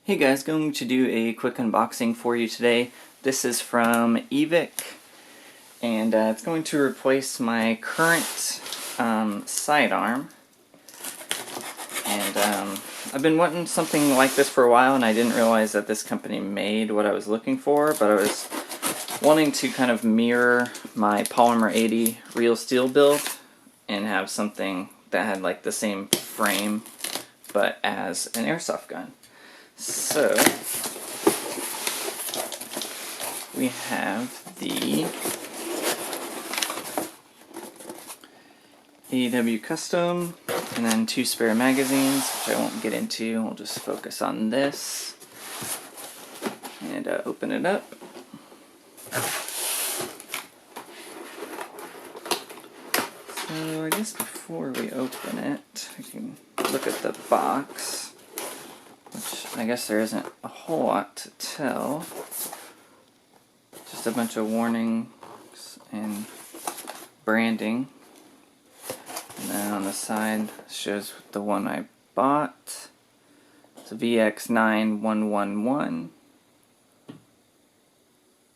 Hey guys, going to do a quick unboxing for you today. This is from EVIC, and it's going to replace my current sidearm. And I've been wanting something like this for a while, and I didn't realize that this company made what I was looking for, but I was wanting to kind of mirror my Polymer 80 real steel build and have something that had like the same frame but as an airsoft gun. So we have the AEW Custom and then 2 spare magazines, which I won't get into. We'll just focus on this and open it up. So I guess before we open it, we can look at the box, which I guess there isn't a whole lot to tell. Just a bunch of warnings and branding. And then on the side shows the one I bought. It's a VX9111.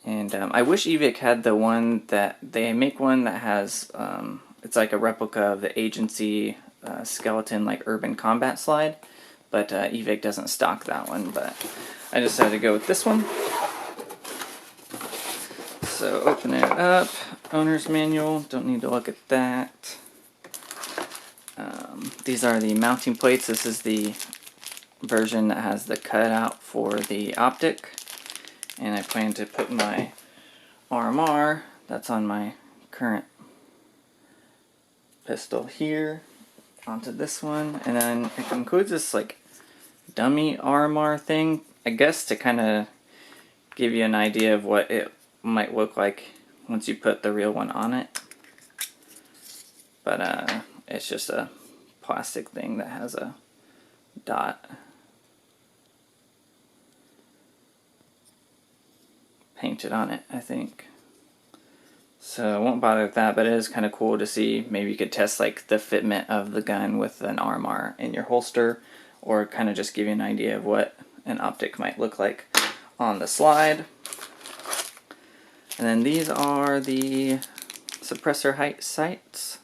And I wish EVIC had the one that they make one that has, it's like a replica of the agency skeleton, like urban combat slide. But EVIC doesn't stock that one, but I decided to go with this one. So open it up, owner's manual, don't need to look at that. These are the mounting plates. This is the version that has the cutout for the optic. And I plan to put my RMR, that's on my current pistol here, onto this one. And then it includes this like dummy RMR thing, I guess, to kind of give you an idea of what it might look like once you put the real one on it. But it's just a plastic thing that has a dot painted on it, I think. So I won't bother with that, but it is kind of cool to see. Maybe you could test like the fitment of the gun with an RMR in your holster, or kind of just give you an idea of what an optic might look like on the slide. And then these are the suppressor height sights.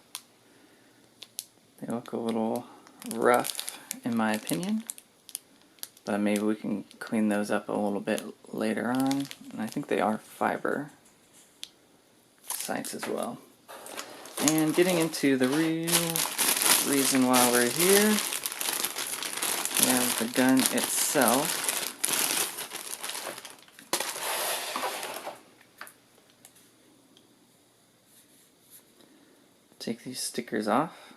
They look a little rough in my opinion, but maybe we can clean those up a little bit later on. And I think they are fiber sights as well. And getting into the real reason why we're here, we have the gun itself. Take these stickers off.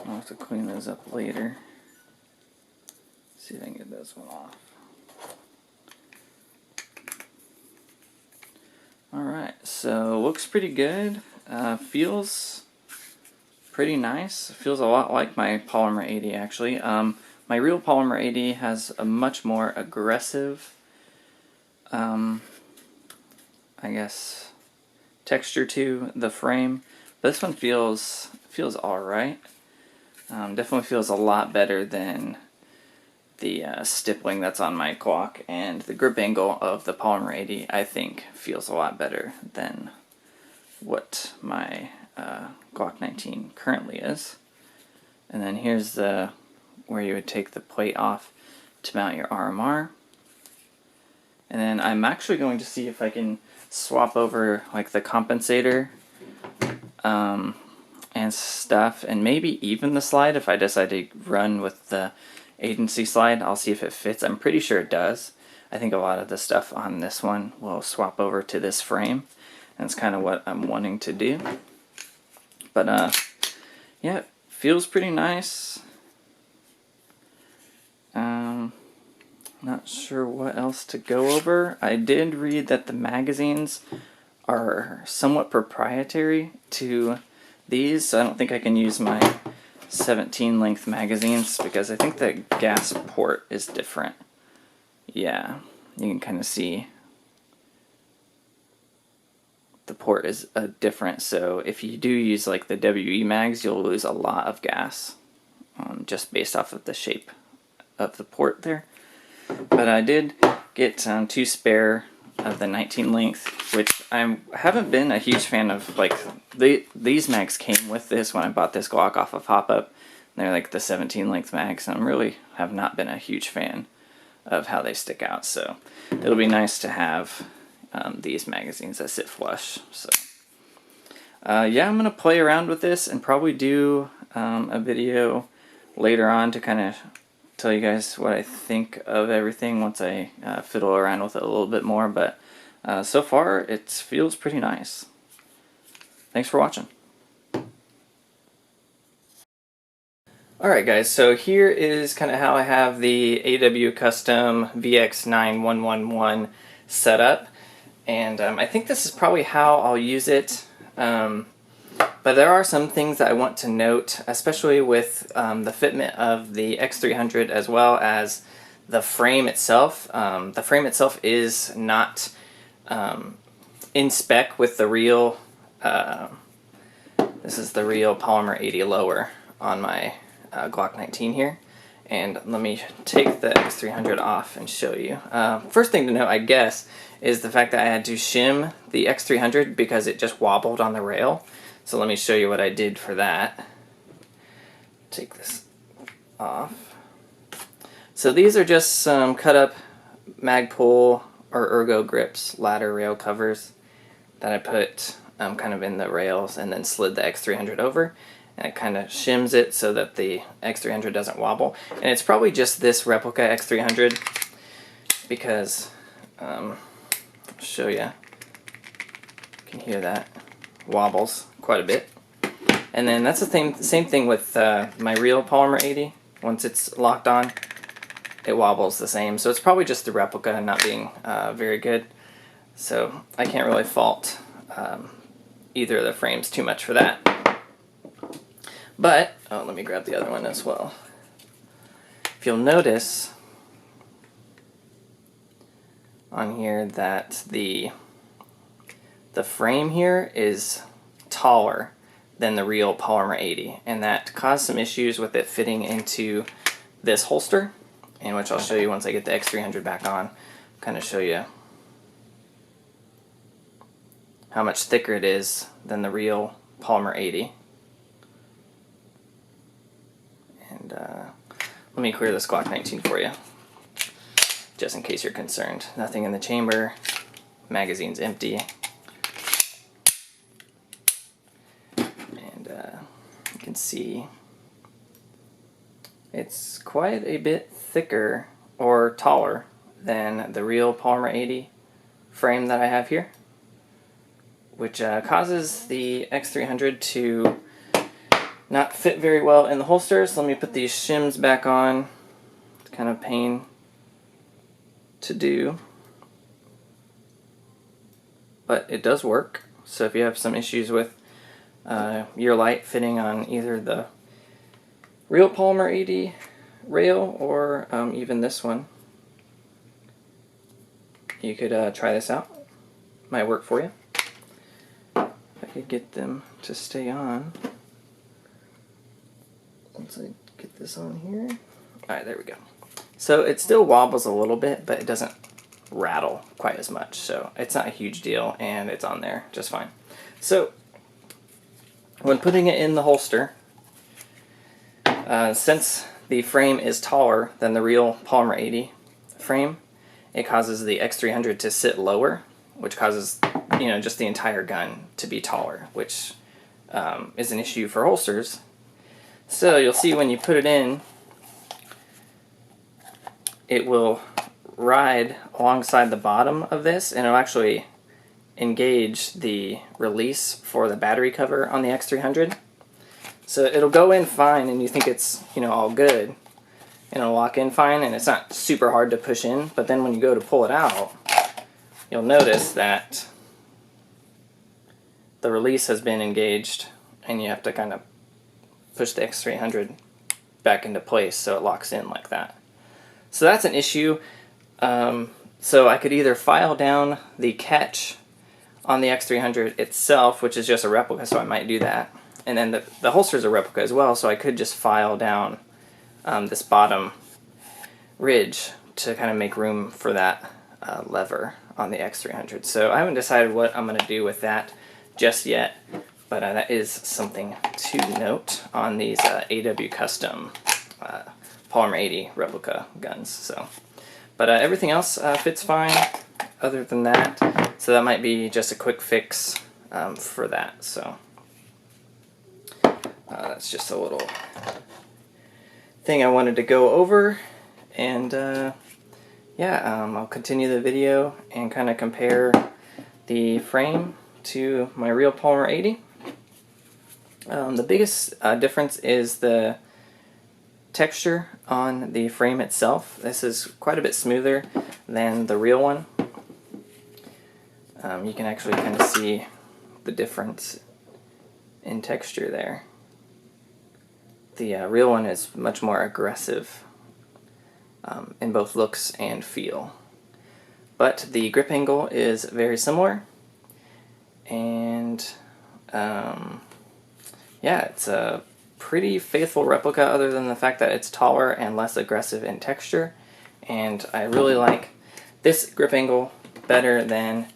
I'll have to clean those up later. See if I can get this one off. Alright, so looks pretty good. Feels pretty nice. Feels a lot like my Polymer 80 actually. My real Polymer 80 has a much more aggressive, I guess, texture to the frame. But this one feels alright. Definitely feels a lot better than the stippling that's on my Glock, and the grip angle of the Polymer 80 I think feels a lot better than what my Glock 19 currently is. And then here's the where you would take the plate off to mount your RMR. And then I'm actually going to see if I can swap over like the compensator and stuff, and maybe even the slide if I decide to run with the agency slide. I'll see if it fits. I'm pretty sure it does. I think a lot of the stuff on this one will swap over to this frame, and it's kind of what I'm wanting to do. But yeah, it feels pretty nice. Not sure what else to go over. I did read that the magazines are somewhat proprietary to these, so I don't think I can use my 17 length magazines because I think the gas port is different. Yeah, you can kind of see the port is different. So if you do use like the WE mags, you'll lose a lot of gas just based off of the shape of the port there. But I did get 2 spare of the 19 length, which I haven't been a huge fan of. Like these mags came with this when I bought this Glock off of Hop Up. They're like the 17 length mags, and I really have not been a huge fan of how they stick out. So it'll be nice to have these magazines that sit flush. So yeah, I'm gonna play around with this and probably do a video later on to kind of tell you guys what I think of everything once I fiddle around with it a little bit more. But so far it feels pretty nice. Thanks for watching. Alright guys, so here is kind of how I have the AW Custom VX9111 set up, and I think this is probably how I'll use it, but there are some things that I want to note, especially with the fitment of the X300 as well as the frame itself. The frame itself is not in spec with the real, this is the real Polymer 80 lower on my Glock 19 here, and let me take the X300 off and show you. First thing to note, I guess, is the fact that I had to shim the X300 because it just wobbled on the rail. So let me show you what I did for that. Take this off. So these are just some cut up Magpul or ergo grips ladder rail covers that I put kind of in the rails and then slid the X300 over. And it kind of shims it so that the X300 doesn't wobble. And it's probably just this Replica X300 because, I'll show you, you can hear that, wobbles quite a bit. And then that's the same thing with my real Polymer 80. Once it's locked on, it wobbles the same. So it's probably just the Replica not being very good. So I can't really fault either of the frames too much for that. But, oh, let me grab the other one as well. If you'll notice on here that the frame here is taller than the real Polymer 80, and that caused some issues with it fitting into this holster, and which I'll show you once I get the X300 back on, kind of show you how much thicker it is than the real Polymer 80. And let me clear this Glock 19 for you, just in case you're concerned. Nothing in the chamber, magazine's empty. And you can see it's quite a bit thicker or taller than the real Polymer 80 frame that I have here, which causes the X300 to not fit very well in the holsters. Let me put these shims back on. It's kind of pain to do, but it does work. So if you have some issues with your light fitting on either the real Polymer 80 rail or even this one, you could try this out. Might work for you. If I could get them to stay on. Once I get this on here. Alright, there we go. So it still wobbles a little bit, but it doesn't rattle quite as much. So it's not a huge deal, and it's on there just fine. So when putting it in the holster, since the frame is taller than the real Polymer 80 frame, it causes the X300 to sit lower, which causes, you know, just the entire gun to be taller, which is an issue for holsters. So you'll see when you put it in, it will ride alongside the bottom of this, and it'll actually engage the release for the battery cover on the X300. So it'll go in fine, and you think it's, you know, all good, and it'll lock in fine, and it's not super hard to push in. But then when you go to pull it out, you'll notice that the release has been engaged, and you have to kind of push the X300 back into place so it locks in like that. So that's an issue. So I could either file down the catch on the X300 itself, which is just a replica, so I might do that. And then the holster is a replica as well, so I could just file down this bottom ridge to kind of make room for that lever on the X300. So I haven't decided what I'm going to do with that just yet, but that is something to note on these AW Custom Polymer 80 replica guns. So, but everything else fits fine other than that, so that might be just a quick fix for that. So that's just a little thing I wanted to go over, and yeah, I'll continue the video and kind of compare the frame to my real Polymer 80. The biggest difference is the texture on the frame itself. This is quite a bit smoother than the real one. You can actually kind of see the difference in texture there. The real one is much more aggressive in both looks and feel. But the grip angle is very similar, and yeah, it's a pretty faithful replica other than the fact that it's taller and less aggressive in texture. And I really like this grip angle better than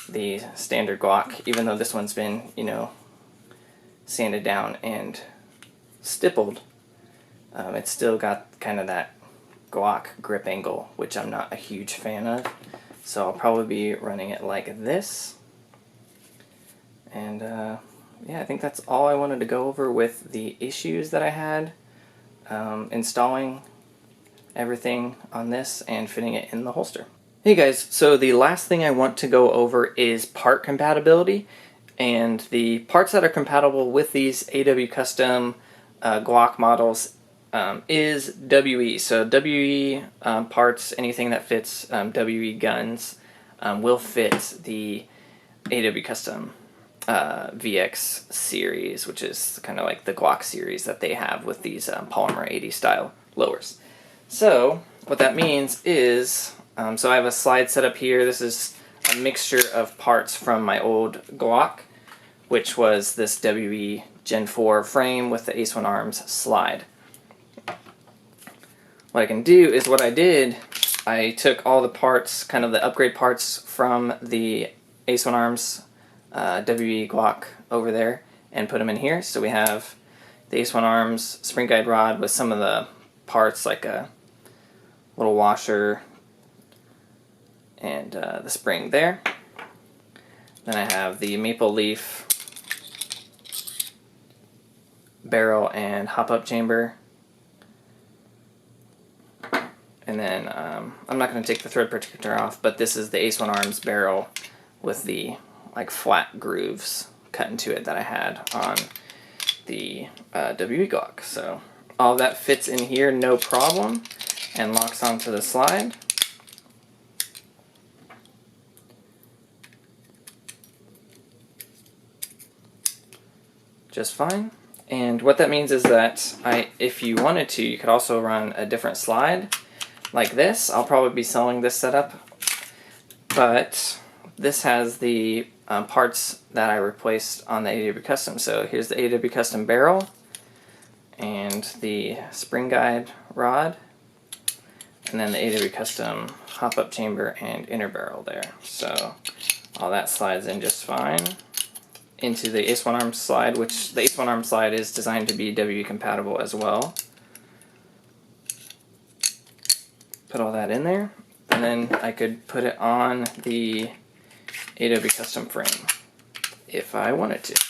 the standard Glock, even though this one's been, you know, sanded down and stippled. It's still got kind of that Glock grip angle, which I'm not a huge fan of. So I'll probably be running it like this. And yeah, I think that's all I wanted to go over with the issues that I had installing everything on this and fitting it in the holster. Hey guys, so the last thing I want to go over is part compatibility, and the parts that are compatible with these AW Custom Glock models is WE. So WE parts, anything that fits WE guns will fit the AW Custom VX series, which is kind of like the Glock series that they have with these Polymer 80 style lowers. So what that means is, so I have a slide set up here. This is a mixture of parts from my old Glock, which was this WE Gen 4 frame with the Ace 1 Arms slide. What I can do is what I did, I took all the parts, kind of the upgrade parts from the Ace 1 Arms WE Glock over there, and put them in here. So we have the Ace 1 Arms spring guide rod with some of the parts, like a little washer and the spring there. Then I have the maple leaf barrel and hop-up chamber. And then I'm not going to take the thread protector off, but this is the Ace 1 Arms barrel with the like flat grooves cut into it that I had on the WE Glock. So all that fits in here no problem and locks onto the slide. Just fine. And what that means is that if you wanted to, you could also run a different slide like this. I'll probably be selling this setup, but this has the parts that I replaced on the AW Custom. So here's the AW Custom barrel and the spring guide rod, and then the AW Custom hop-up chamber and inner barrel there. So all that slides in just fine into the Ace 1 Arms slide, which the Ace 1 Arms slide is designed to be WE compatible as well. Put all that in there, and then I could put it on the AW Custom frame if I wanted to.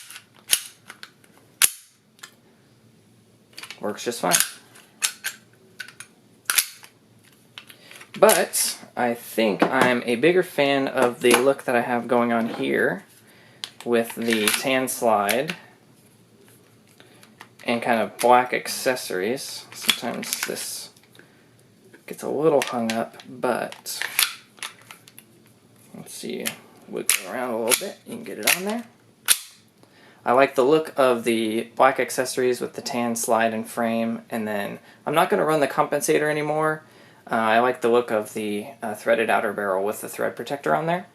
Works just fine. But I think I'm a bigger fan of the look that I have going on here with the tan slide and kind of black accessories. Sometimes this gets a little hung up, but let's see, wiggle around a little bit, you can get it on there. I like the look of the black accessories with the tan slide and frame, and then I'm not going to run the compensator anymore. I like the look of the threaded outer barrel with the thread protector on there.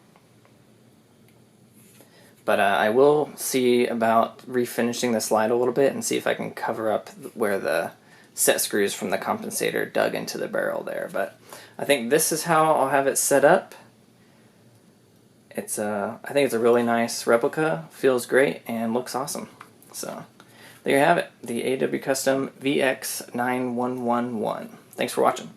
But I will see about refinishing the slide a little bit and see if I can cover up where the set screws from the compensator dug into the barrel there. But I think this is how I'll have it set up. It's I think it's a really nice replica, feels great, and looks awesome. So there you have it, the AW Custom VX9111. Thanks for watching.